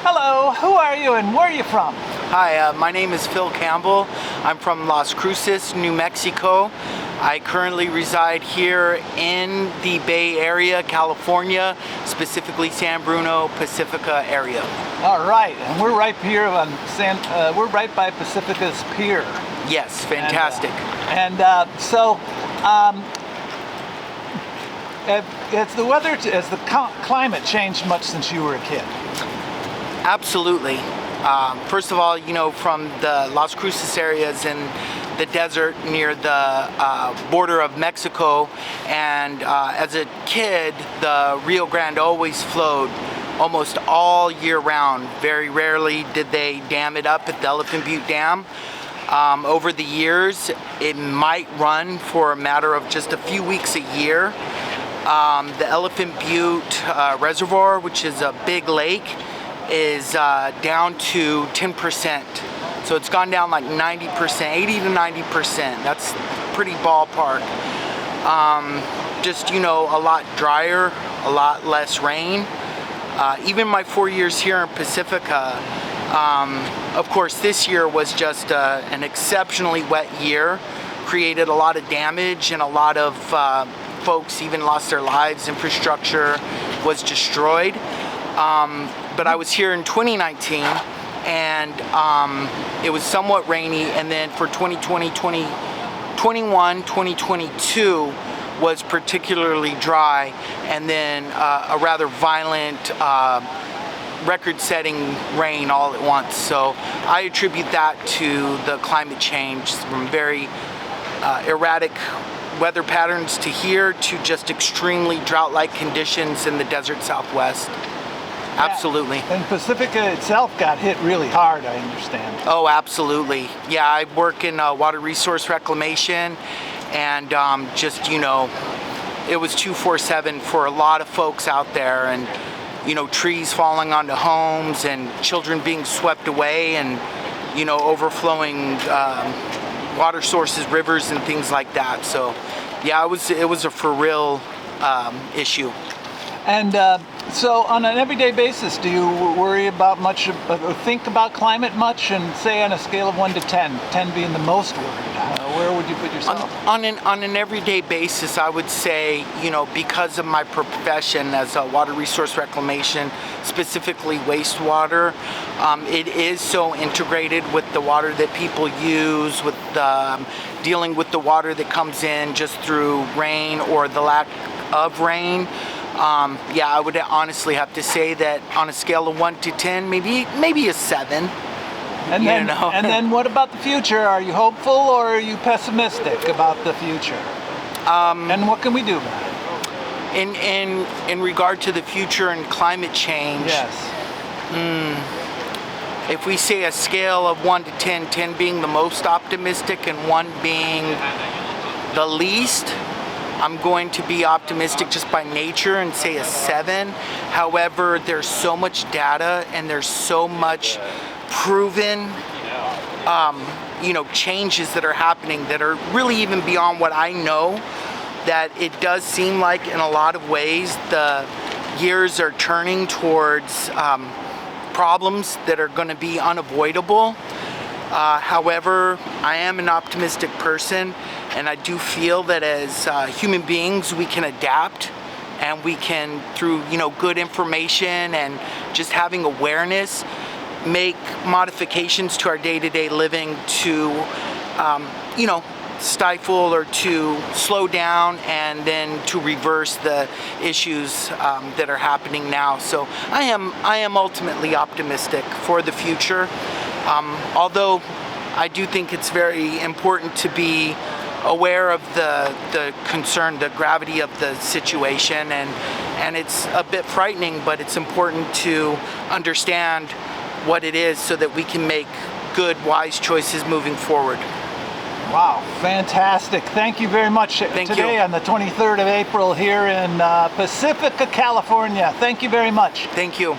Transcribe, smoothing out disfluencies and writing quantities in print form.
Hello, who are you and where are you from? Hi, my name is Phil Campbell. I'm from Las Cruces, New Mexico. I currently reside here in the Bay Area, California, specifically San Bruno, Pacifica area. All right, and we're right here on we're right by Pacifica's pier. Yes, fantastic. Has the climate changed much since you were a kid? Absolutely. First of all, from the Las Cruces areas in the desert near the border of Mexico, and as a kid, the Rio Grande always flowed almost all year round. Very rarely did they dam it up at the Elephant Butte Dam. Over the years, it might run for a matter of just a few weeks a year. The Elephant Butte Reservoir, which is a big lake, is down to 10%. So it's gone down like 90%, 80 to 90%. That's pretty ballpark. Just, a lot drier, a lot less rain. Even my 4 years here in Pacifica, of course this year was just an exceptionally wet year, created a lot of damage, and a lot of folks even lost their lives. Infrastructure was destroyed. But I was here in 2019, and it was somewhat rainy, and then for 2020, 2021, 2022 was particularly dry, and then a rather violent record-setting rain all at once. So I attribute that to the climate change, from very erratic weather patterns to here to just extremely drought-like conditions in the desert Southwest. Absolutely. And Pacifica itself got hit really hard, I understand. Oh, absolutely. Yeah, I work in water resource reclamation, and it was 24/7 for a lot of folks out there, and trees falling onto homes and children being swept away, and overflowing water sources, rivers, and things like that. So yeah, it was a for real issue. And so on an everyday basis, do you worry about much, or think about climate much? And say on a scale of 1 to 10, 10 being the most worried, where would you put yourself? On an everyday basis, I would say, because of my profession as a water resource reclamation, specifically wastewater, it is so integrated with the water that people use, with dealing with the water that comes in just through rain or the lack of rain. Yeah, I would honestly have to say that on a scale of 1 to 10, maybe a 7. And then what about the future? Are you hopeful or are you pessimistic about the future? And what can we do about it? In regard to the future and climate change, yes. If we say a scale of 1 to 10, 10 being the most optimistic and 1 being the least, I'm going to be optimistic just by nature and say a 7. However, there's so much data and there's so much proven changes that are happening that are really even beyond what I know, that it does seem like in a lot of ways the gears are turning towards problems that are going to be unavoidable. However, I am an optimistic person, and I do feel that as human beings we can adapt, and we can, through good information and just having awareness, make modifications to our day-to-day living to stifle or to slow down, and then to reverse the issues that are happening now. So I am ultimately optimistic for the future. Although I do think it's very important to be aware of the concern, the gravity of the situation, and it's a bit frightening, but it's important to understand what it is so that we can make good, wise choices moving forward. Wow, fantastic. Thank you very much. Today on the 23rd of April here in Pacifica, California. Thank you very much. Thank you.